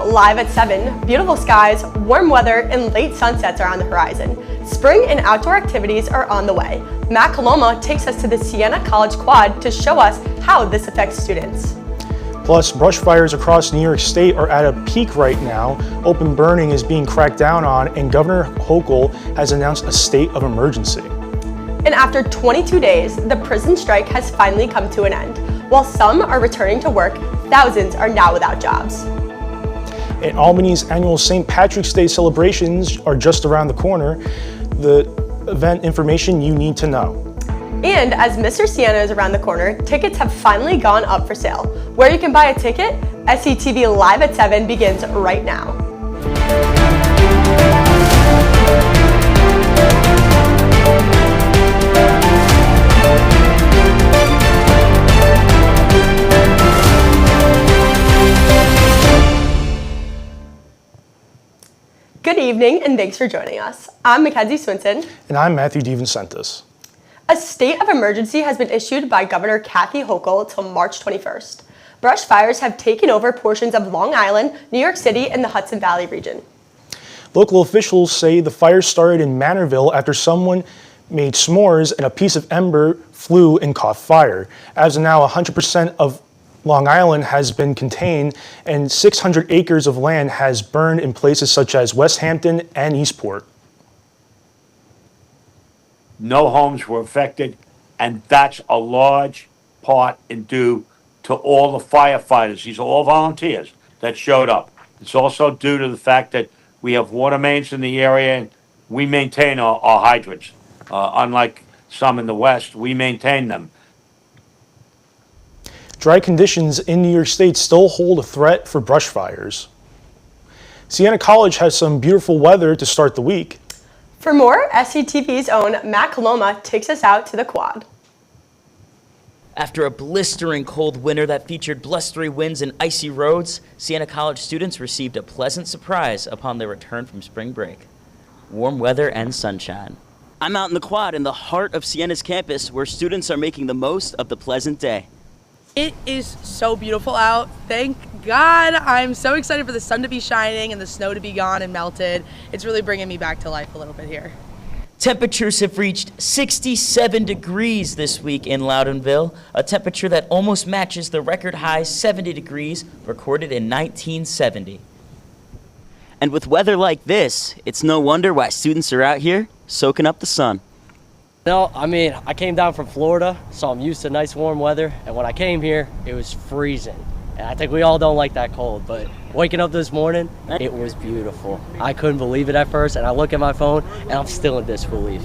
live at 7. Beautiful skies, warm weather, and late sunsets are on the horizon. Spring and outdoor activities are on the way. Matt Coloma takes us to the Siena College Quad to show us how this affects students. Plus, brush fires across New York State are at a peak right now. Open burning is being cracked down on, and Governor Hochul has announced a state of emergency. And after 22 days, the prison strike has finally come to an end. While some are returning to work, thousands are now without jobs. And Albany's annual St. Patrick's Day celebrations are just around the corner. The event information you need to know. And as Mr. Siena is around the corner, tickets have finally gone up for sale. Where you can buy a ticket, SCTV Live at 7 begins right now. Good evening and thanks for joining us. I'm Mackenzie Swinson. And I'm Matthew DeVincentis. A state of emergency has been issued by Governor Kathy Hochul till March 21st. Brush fires have taken over portions of Long Island, New York City, and the Hudson Valley region. Local officials say the fire started in Manorville after someone made s'mores and a piece of ember flew and caught fire. As of now, 100% of Long Island has been contained and 600 acres of land has burned in places such as West Hampton and Eastport. No homes were affected, and that's a large part in due to all the firefighters. These are all volunteers that showed up. It's also due to the fact that we have water mains in the area and we maintain our hydrants. Unlike some in the West, we maintain them. Dry conditions in New York State still hold a threat for brush fires. Siena College has some beautiful weather to start the week. For more, SCTV's own Matt Coloma takes us out to the quad. After a blistering cold winter that featured blustery winds and icy roads, Siena College students received a pleasant surprise upon their return from spring break. Warm weather and sunshine. I'm out in the quad in the heart of Siena's campus where students are making the most of the pleasant day. It is so beautiful out. Thank God. I'm so excited for the sun to be shining and the snow to be gone and melted. It's really bringing me back to life a little bit here. Temperatures have reached 67 degrees this week in Loudonville, a temperature that almost matches the record high 70 degrees recorded in 1970. And with weather like this, it's no wonder why students are out here soaking up the sun. No, I came down from Florida, so I'm used to nice warm weather, and when I came here, it was freezing. And I think we all don't like that cold, but waking up this morning, it was beautiful. I couldn't believe it at first, and I look at my phone, and I'm still in disbelief.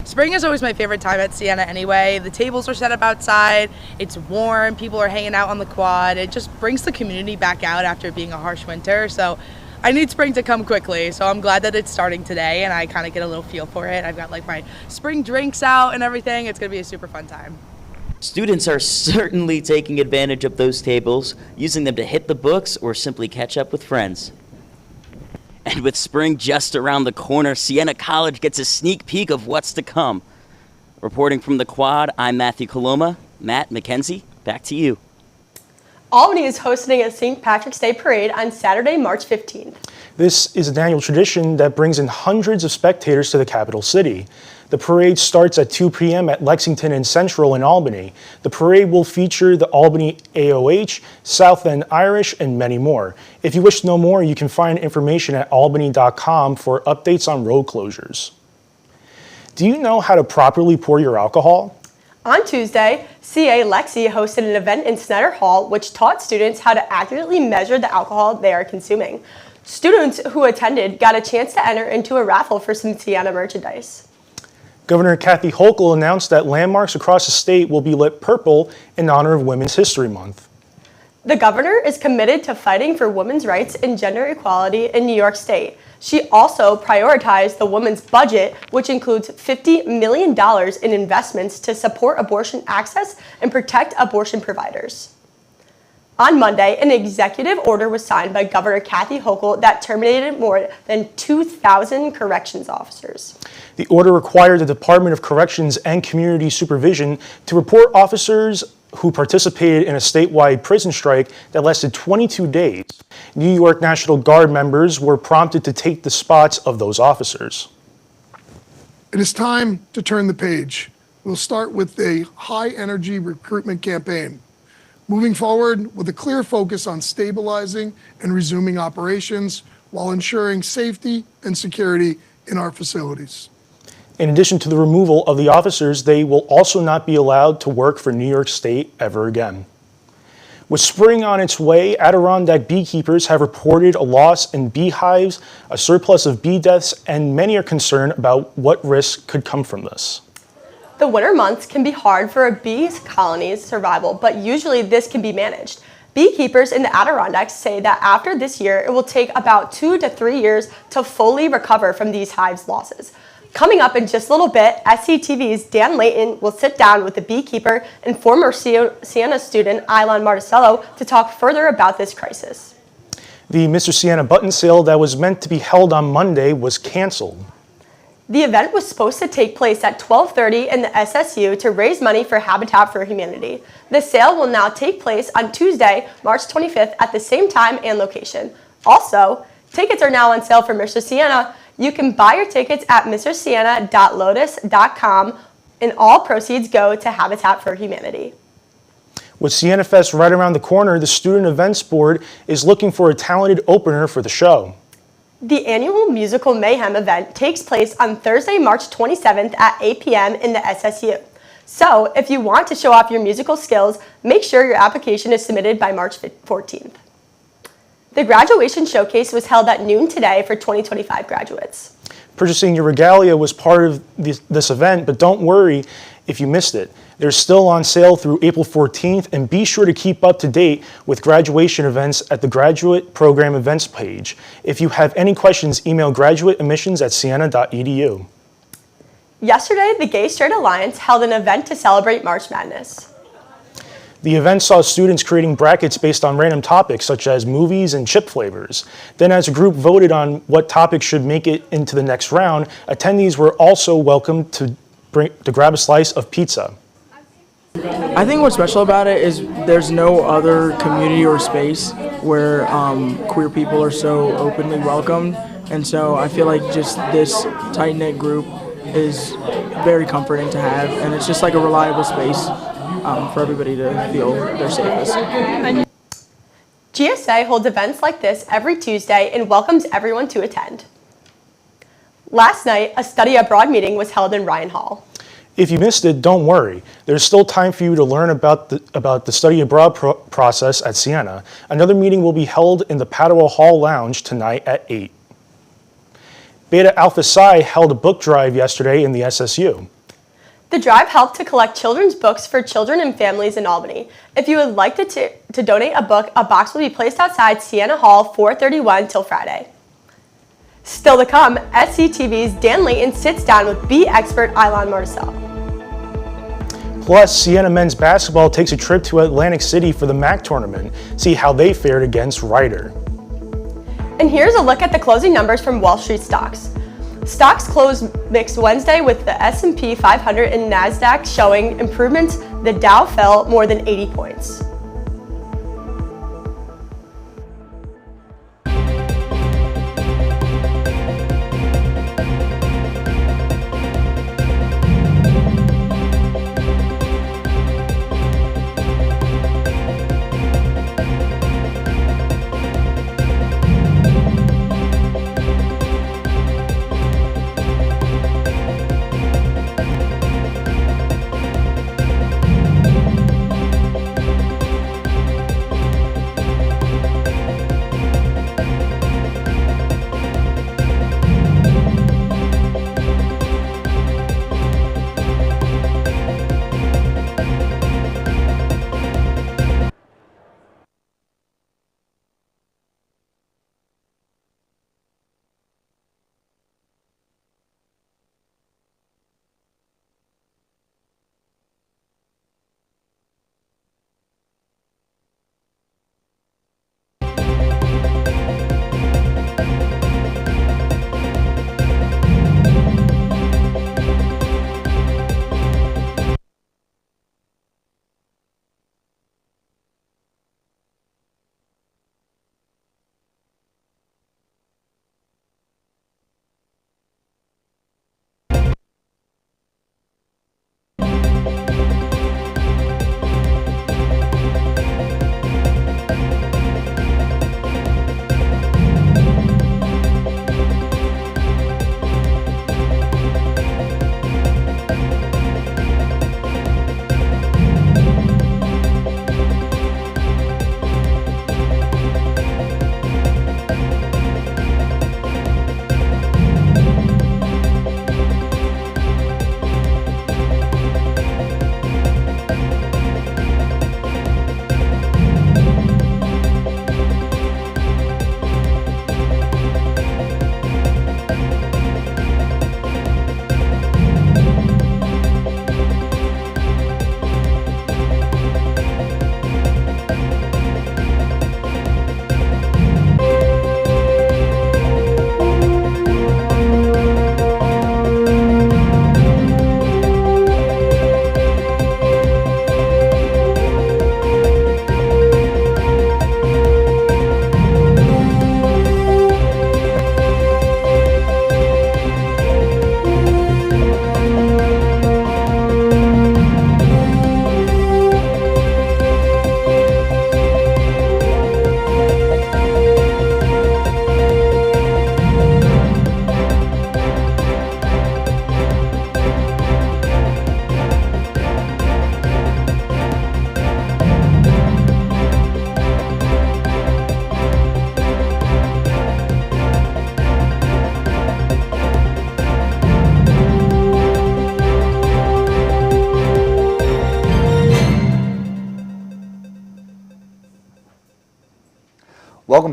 Spring is always my favorite time at Siena anyway. The tables are set up outside, it's warm, people are hanging out on the quad. It just brings the community back out after being a harsh winter, so I need spring to come quickly, so I'm glad that it's starting today and I kind of get a little feel for it. I've got like my spring drinks out and everything. It's going to be a super fun time. Students are certainly taking advantage of those tables, using them to hit the books or simply catch up with friends. And with spring just around the corner, Siena College gets a sneak peek of what's to come. Reporting from the quad, I'm Matthew Coloma. Matt, Mackenzie, back to you. Albany is hosting a St. Patrick's Day parade on Saturday, March 15th. This is an annual tradition that brings in hundreds of spectators to the capital city. The parade starts at 2 p.m. at Lexington and Central in Albany. The parade will feature the Albany AOH, South End Irish, and many more. If you wish to know more, you can find information at albany.com for updates on road closures. Do you know how to properly pour your alcohol? On Tuesday, CA Lexi hosted an event in Snyder Hall which taught students how to accurately measure the alcohol they are consuming. Students who attended got a chance to enter into a raffle for some Siena merchandise. Governor Kathy Hochul announced that landmarks across the state will be lit purple in honor of Women's History Month. The governor is committed to fighting for women's rights and gender equality in New York State. She also prioritized the women's budget, which includes $50 million in investments to support abortion access and protect abortion providers. On Monday, an executive order was signed by Governor Kathy Hochul that terminated more than 2,000 corrections officers. The order required the Department of Corrections and Community Supervision to report officers who participated in a statewide prison strike that lasted 22 days. New York National Guard members were prompted to take the spots of those officers. It is time to turn the page. We'll start with a high-energy recruitment campaign, moving forward with a clear focus on stabilizing and resuming operations while ensuring safety and security in our facilities. In addition to the removal of the officers, they will also not be allowed to work for New York State ever again. With spring on its way, Adirondack beekeepers have reported a loss in beehives, a surplus of bee deaths, and many are concerned about what risks could come from this. The winter months can be hard for a bee colony's survival, but usually this can be managed. Beekeepers in the Adirondacks say that after this year, it will take about 2 to 3 years to fully recover from these hives' losses. Coming up in just a little bit, SCTV's Dan Layton will sit down with the beekeeper and former Siena student Ilan Marticello to talk further about this crisis. The Mr. Siena button sale that was meant to be held on Monday was canceled. The event was supposed to take place at 12:30 in the SSU to raise money for Habitat for Humanity. The sale will now take place on Tuesday, March 25th at the same time and location. Also, tickets are now on sale for Mr. Siena. You can buy your tickets at mrsiena.lotus.com, and all proceeds go to Habitat for Humanity. With Siena Fest right around the corner, the Student Events Board is looking for a talented opener for the show. The annual Musical Mayhem event takes place on Thursday, March 27th at 8 p.m. in the SSU. So, if you want to show off your musical skills, make sure your application is submitted by March 14th. The graduation showcase was held at noon today for 2025 graduates. Purchasing your regalia was part of this event, but don't worry if you missed it. They're still on sale through April 14th, and be sure to keep up to date with graduation events at the Graduate Program Events page. If you have any questions, email graduateadmissions@siena.edu. Yesterday, the Gay Straight Alliance held an event to celebrate March Madness. The event saw students creating brackets based on random topics such as movies and chip flavors. Then as a group voted on what topics should make it into the next round, attendees were also welcome to grab a slice of pizza. I think what's special about it is there's no other community or space where queer people are so openly welcomed, and so I feel like just this tight-knit group is very comforting to have, and it's just like a reliable space for everybody to feel their safest. GSA holds events like this every Tuesday and welcomes everyone to attend. Last night, a study abroad meeting was held in Ryan Hall. If you missed it, don't worry. There's still time for you to learn about the study abroad process at Siena. Another meeting will be held in the Padua Hall Lounge tonight at 8. Beta Alpha Psi held a book drive yesterday in the SSU. The drive helped to collect children's books for children and families in Albany. If you would like to donate a book, a box will be placed outside Siena Hall 431 till Friday. Still to come, SCTV's Dan Layton sits down with bee expert Ilan Marticello. Plus, Siena men's basketball takes a trip to Atlantic City for the MAC tournament. See how they fared against Ryder. And here's a look at the closing numbers from Wall Street stocks. Stocks closed mixed Wednesday with the S&P 500 and NASDAQ showing improvements. The Dow fell more than 80 points.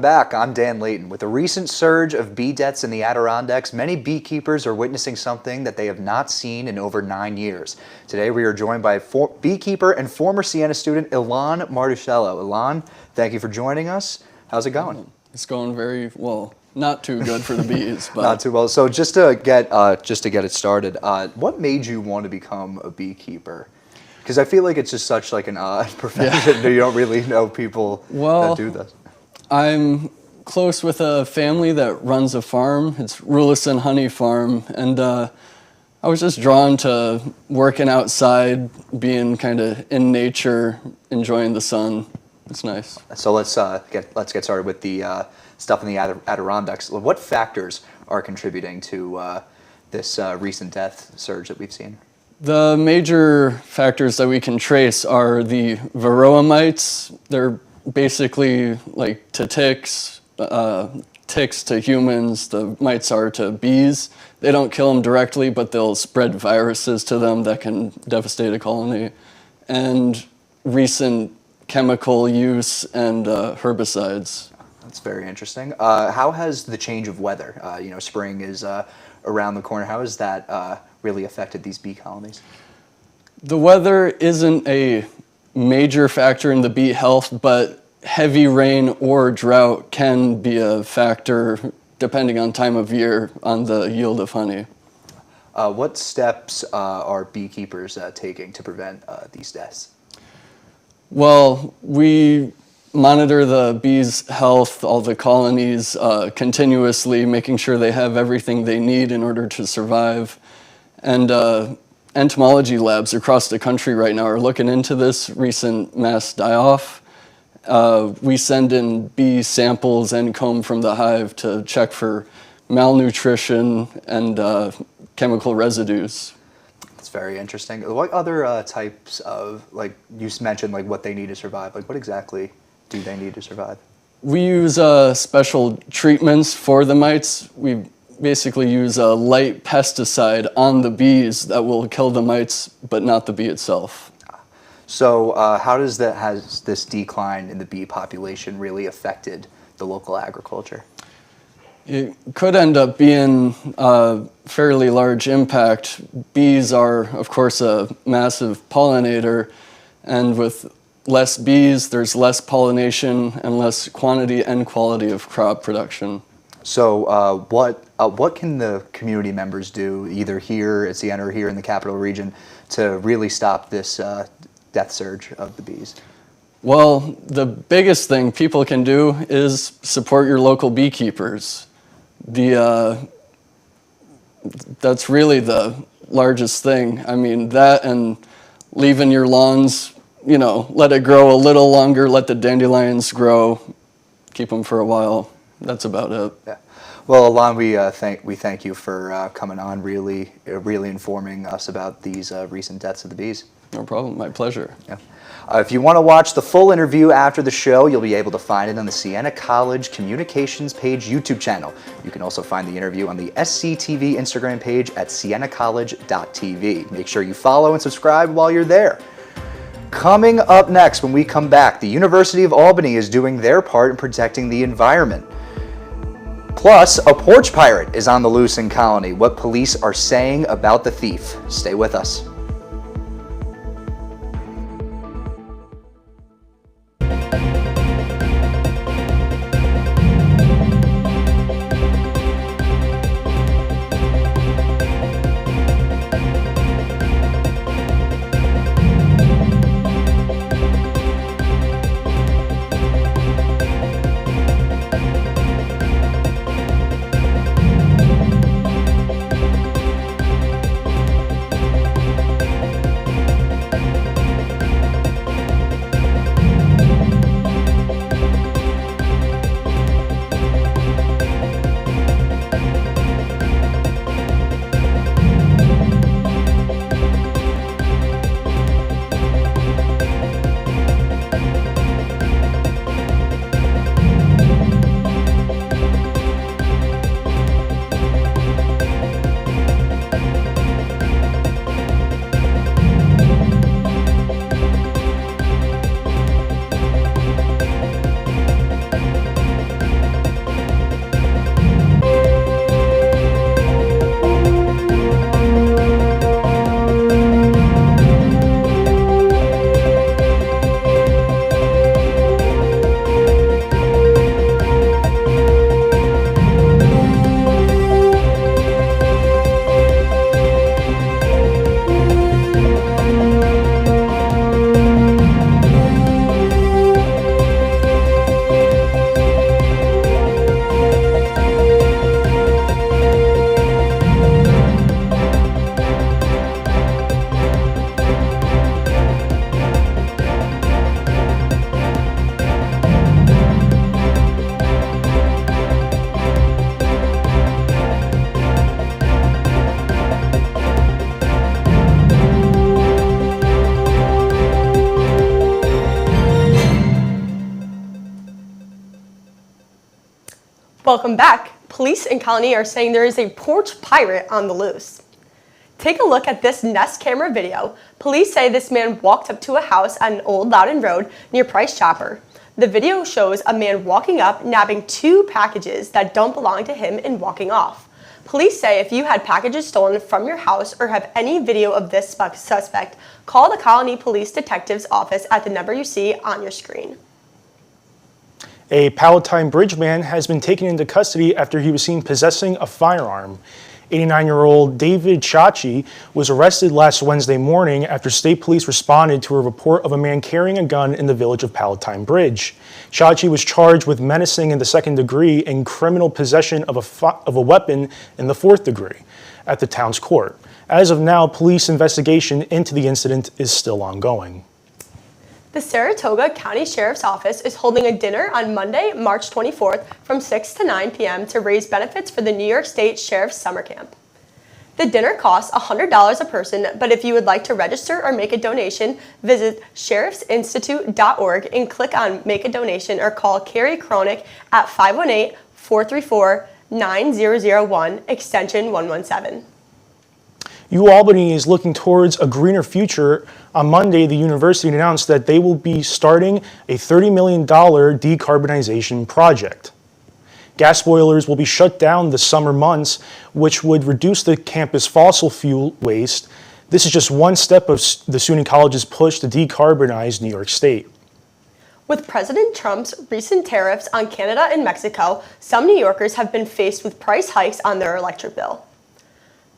back. I'm Dan Layton. With the recent surge of bee deaths in the Adirondacks, many beekeepers are witnessing something that they have not seen in over 9 years. Today we are joined by beekeeper and former Siena student Ilan Martuscello. Ilan, thank you for joining us. How's it going? It's going very well. Not too good for the bees, but not too well. So just to get it started, what made you want to become a beekeeper? Because I feel like it's just such like an odd profession. Yeah. You don't really know people that do this. I'm close with a family that runs a farm. It's Rulison Honey Farm, and I was just drawn to working outside, being kind of in nature, enjoying the sun. It's nice. So let's get started with the stuff in the Adirondacks. What factors are contributing to this recent death surge that we've seen? The major factors that we can trace are the varroa mites. They're basically like to ticks, ticks to humans. The mites are to bees. They don't kill them directly, but they'll spread viruses to them that can devastate a colony. And recent chemical use and herbicides. That's very interesting. How has the change of weather, spring is around the corner, how has that really affected these bee colonies? The weather isn't a major factor in the bee health, but heavy rain or drought can be a factor depending on time of year on the yield of honey. What steps are beekeepers taking to prevent these deaths? Well, we monitor the bees' health, all the colonies, continuously, making sure they have everything they need in order to survive. And entomology labs across the country right now are looking into this recent mass die-off. We send in bee samples and comb from the hive to check for malnutrition and chemical residues. That's very interesting. What other types of, like you mentioned, like what they need to survive, like what exactly do they need to survive? We use special treatments for the mites. We basically use a light pesticide on the bees that will kill the mites, but not the bee itself. So how has this decline in the bee population really affected the local agriculture? It could end up being a fairly large impact. Bees are, of course, a massive pollinator, and with less bees, there's less pollination and less quantity and quality of crop production. So what can the community members do, either here at Siena or here in the capital region, to really stop this death surge of the bees? Well, the biggest thing people can do is support your local beekeepers. That's really the largest thing. I mean, that and leaving your lawns, let it grow a little longer, let the dandelions grow, keep them for a while. That's about it. Yeah. Well, Ilan, we thank you for coming on, really informing us about these recent deaths of the bees. No problem. My pleasure. Yeah. If you want to watch the full interview after the show, you'll be able to find it on the Siena College Communications page YouTube channel. You can also find the interview on the SCTV Instagram page at sienacollege.tv. Make sure you follow and subscribe while you're there. Coming up next, when we come back, the University of Albany is doing their part in protecting the environment. Plus, a porch pirate is on the loose in Colony. What police are saying about the thief. Stay with us. Welcome back. Police in Colony are saying there is a porch pirate on the loose. Take a look at this Nest camera video. Police say this man walked up to a house on Old Loudon Road near Price Chopper. The video shows a man walking up, nabbing 2 packages that don't belong to him and walking off. Police say if you had packages stolen from your house or have any video of this suspect, call the Colony Police Detective's office at the number you see on your screen. A Palatine Bridge man has been taken into custody after he was seen possessing a firearm. 89-year-old David Chachi was arrested last Wednesday morning after state police responded to a report of a man carrying a gun in the village of Palatine Bridge. Chachi was charged with menacing in the 2nd degree and criminal possession of a weapon in the 4th degree at the town's court. As of now, police investigation into the incident is still ongoing. The Saratoga County Sheriff's Office is holding a dinner on Monday, March 24th from 6 to 9 p.m. to raise benefits for the New York State Sheriff's Summer Camp. The dinner costs $100 a person, but if you would like to register or make a donation, visit sheriffsinstitute.org and click on Make a Donation or call Carrie Cronick at 518-434-9001, extension 117. UAlbany is looking towards a greener future. On Monday, the university announced that they will be starting a $30 million decarbonization project. Gas boilers will be shut down the summer months, which would reduce the campus fossil fuel waste. This is just one step of the SUNY College's push to decarbonize New York State. With President Trump's recent tariffs on Canada and Mexico, some New Yorkers have been faced with price hikes on their electric bill.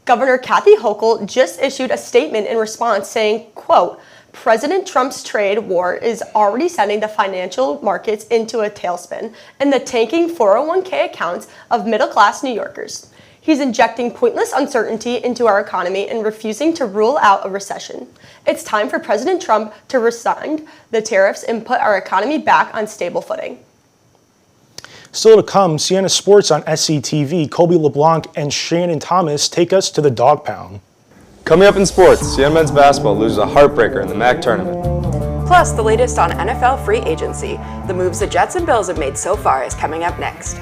Governor Kathy Hochul just issued a statement in response saying, quote, President Trump's trade war is already sending the financial markets into a tailspin and the tanking 401k accounts of middle-class New Yorkers. He's injecting pointless uncertainty into our economy and refusing to rule out a recession. It's time for President Trump to rescind the tariffs and put our economy back on stable footing. Still to come, Siena Sports on SCTV, Colby LeBlanc and Shannon Thomas take us to the Dog Pound. Coming up in sports, Siena men's basketball loses a heartbreaker in the MAC tournament. Plus, the latest on NFL free agency. The moves the Jets and Bills have made so far is coming up next.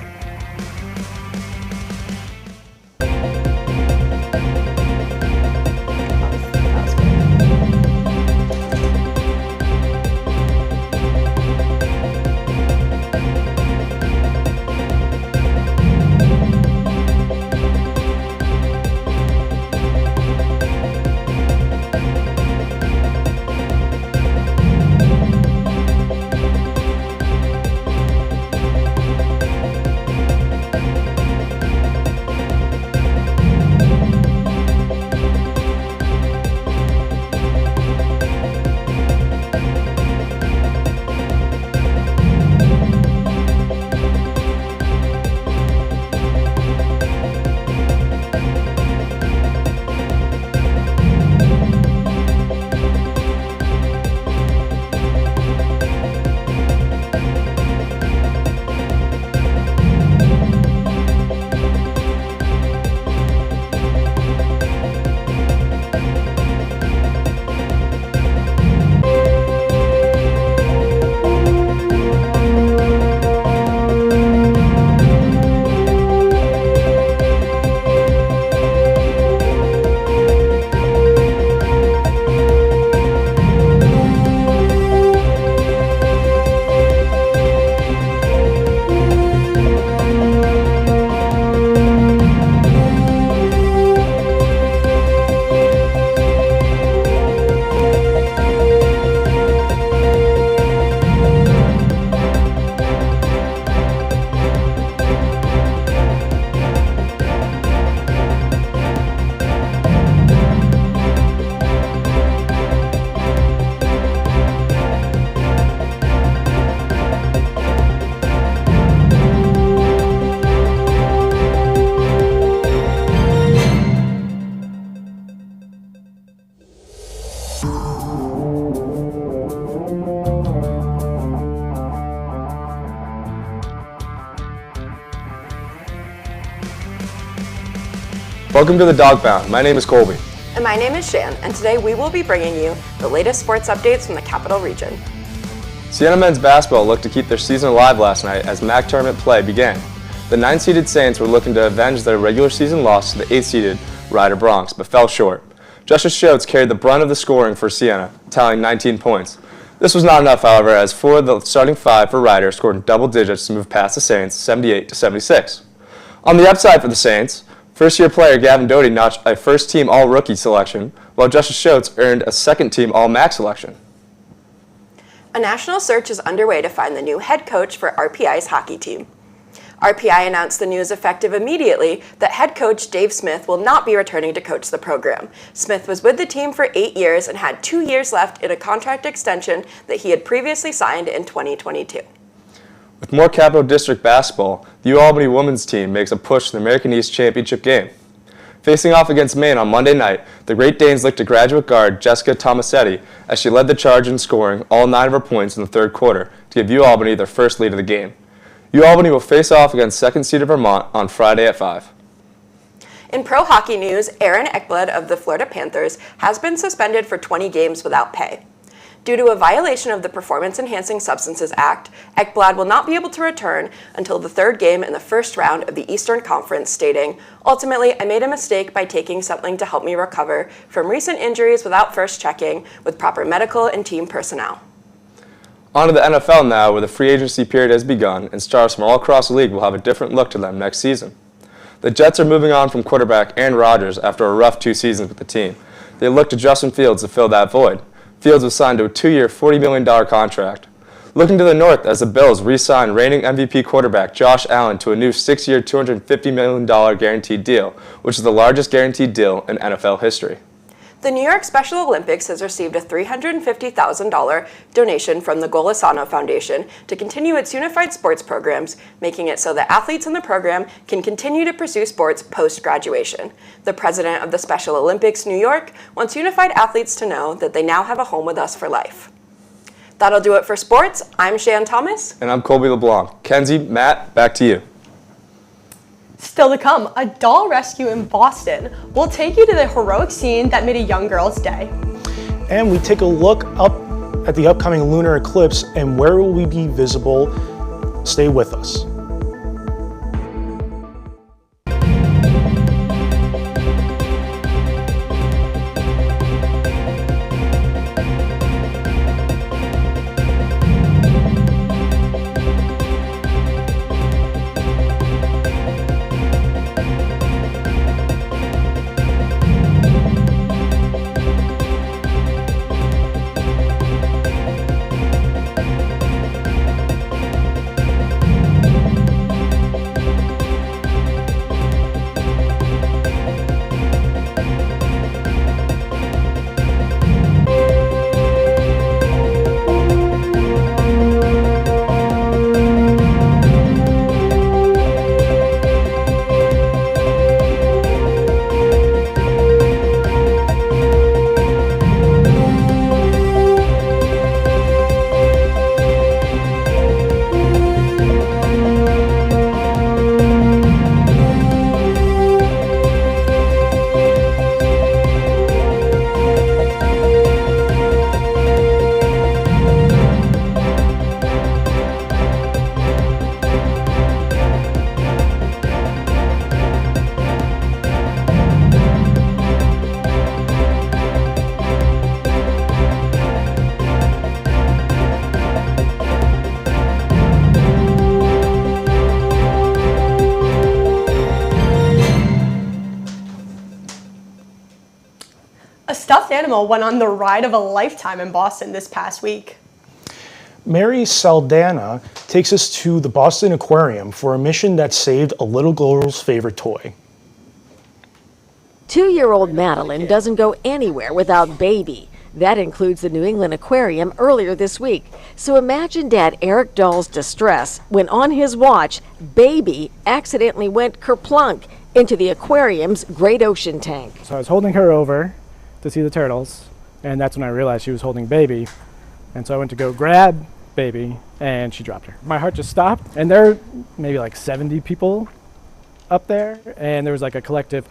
Welcome to the Dog Pound. My name is Colby. And my name is Shan, and today we will be bringing you the latest sports updates from the Capital Region. Siena men's basketball looked to keep their season alive last night as MAC tournament play began. The 9th-seeded Saints were looking to avenge their regular season loss to the 8th-seeded Rider Bronx, but fell short. Justice Schultz carried the brunt of the scoring for Siena, tallying 19 points. This was not enough, however, as 4 of the starting 5 for Rider scored in double digits to move past the Saints 78-76. On the upside for the Saints, first-year player Gavin Doty notched a first-team All-Rookie selection, while Justice Schultz earned a second-team All-MAC selection. A national search is underway to find the new head coach for RPI's hockey team. RPI announced the news effective immediately that head coach Dave Smith will not be returning to coach the program. Smith was with the team for 8 years and had 2 years left in a contract extension that he had previously signed in 2022. With more Capital District basketball, the U-Albany women's team makes a push to the American East Championship game. Facing off against Maine on Monday night, the Great Danes looked to graduate guard Jessica Tomasetti as she led the charge in scoring all 9 of her points in the third quarter to give U-Albany their first lead of the game. U-Albany will face off against second-seeded Vermont on Friday at 5. In pro hockey news, Aaron Ekblad of the Florida Panthers has been suspended for 20 games without pay. Due to a violation of the Performance Enhancing Substances Act, Ekblad will not be able to return until the third game in the first round of the Eastern Conference, stating, "Ultimately, I made a mistake by taking something to help me recover from recent injuries without first checking with proper medical and team personnel." On to the NFL now, where the free agency period has begun, and stars from all across the league will have a different look to them next season. The Jets are moving on from quarterback Aaron Rodgers after a rough 2 seasons with the team. They look to Justin Fields to fill that void. Fields was signed to a 2-year, $40 million contract. Looking to the north as the Bills re-signed reigning MVP quarterback Josh Allen to a new 6-year, $250 million guaranteed deal, which is the largest guaranteed deal in NFL history. The New York Special Olympics has received a $350,000 donation from the Golisano Foundation to continue its unified sports programs, making it so that athletes in the program can continue to pursue sports post-graduation. The president of the Special Olympics New York wants unified athletes to know that they now have a home with us for life. That'll do it for sports. I'm Shan Thomas. And I'm Colby LeBlanc. Kenzie, Matt, back to you. Still to come, a doll rescue in Boston. We'll take you to the heroic scene that made a young girl's day. And we take a look up at the upcoming lunar eclipse and where will we be visible. Stay with us. A stuffed animal went on the ride of a lifetime in Boston this past week. Mary Saldana takes us to the Boston Aquarium for a mission that saved a little girl's favorite toy. 2-year-old Madeline doesn't go anywhere without Baby. That includes the New England Aquarium earlier this week. So imagine Dad Eric Dahl's distress when on his watch, Baby accidentally went kerplunk into the aquarium's Great Ocean tank. So I was holding her over to see the turtles, and that's when I realized she was holding Baby. And so I went to go grab Baby, and she dropped her. My heart just stopped, and there were maybe like 70 people up there, and there was like a collective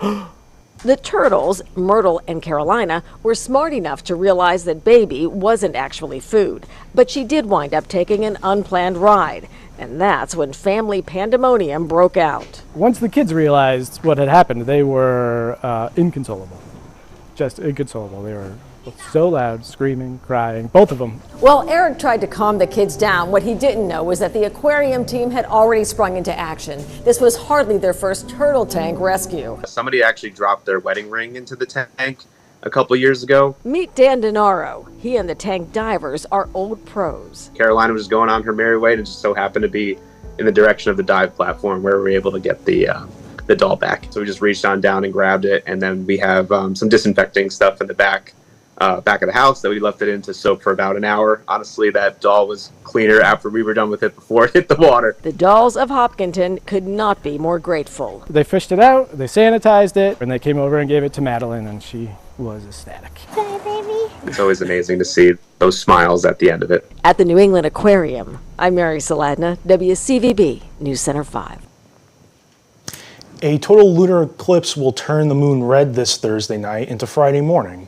The turtles, Myrtle and Carolina, were smart enough to realize that Baby wasn't actually food, but she did wind up taking an unplanned ride. And that's when family pandemonium broke out. Once the kids realized what had happened, they were inconsolable. Just inconsolable. They were so loud, screaming, crying, both of them. Well, Eric tried to calm the kids down. What he didn't know was that the aquarium team had already sprung into action. This was hardly their first turtle tank rescue. Somebody actually dropped their wedding ring into the tank a couple years ago. Meet Dan Denaro. He and the tank divers are old pros. Carolina was just going on her merry way, and it just so happened to be in the direction of the dive platform where we were able to get the doll back. So we just reached on down and grabbed it, and then we have some disinfecting stuff in the back of the house that we left it in to soak for about an hour. Honestly, that doll was cleaner after we were done with it before it hit the water. The dolls of Hopkinton could not be more grateful. They fished it out, they sanitized it, and they came over and gave it to Madeline, and she was ecstatic. Hi, baby. It's always amazing to see those smiles at the end of it. At the New England Aquarium, I'm Mary Saladna, WCVB News Center 5. A total lunar eclipse will turn the moon red this Thursday night into Friday morning.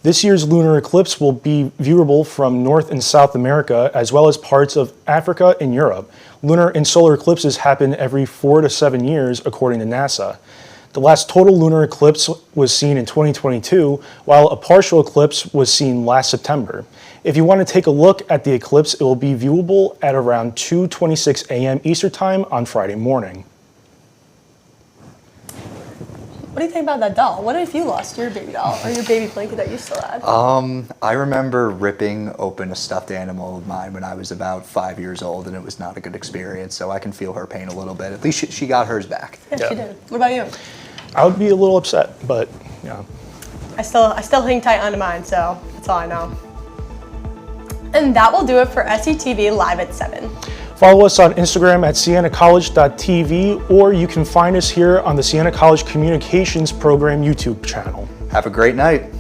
This year's lunar eclipse will be viewable from North and South America, as well as parts of Africa and Europe. Lunar and solar eclipses happen every 4 to 7 years, according to NASA. The last total lunar eclipse was seen in 2022, while a partial eclipse was seen last September. If you want to take a look at the eclipse, it will be viewable at around 2:26 a.m. Eastern Time on Friday morning. What do you think about that doll? What if you lost your baby doll or your baby blanket that you still had? I remember ripping open a stuffed animal of mine when I was about 5 years old, and it was not a good experience, so I can feel her pain a little bit. At least she got hers back. Yeah, she did. What about you? I would be a little upset, but yeah. I still hang tight onto mine, so that's all I know. And that will do it for SCTV Live at 7. Follow us on Instagram at sienacollege.tv, or you can find us here on the Siena College Communications Program YouTube channel. Have a great night.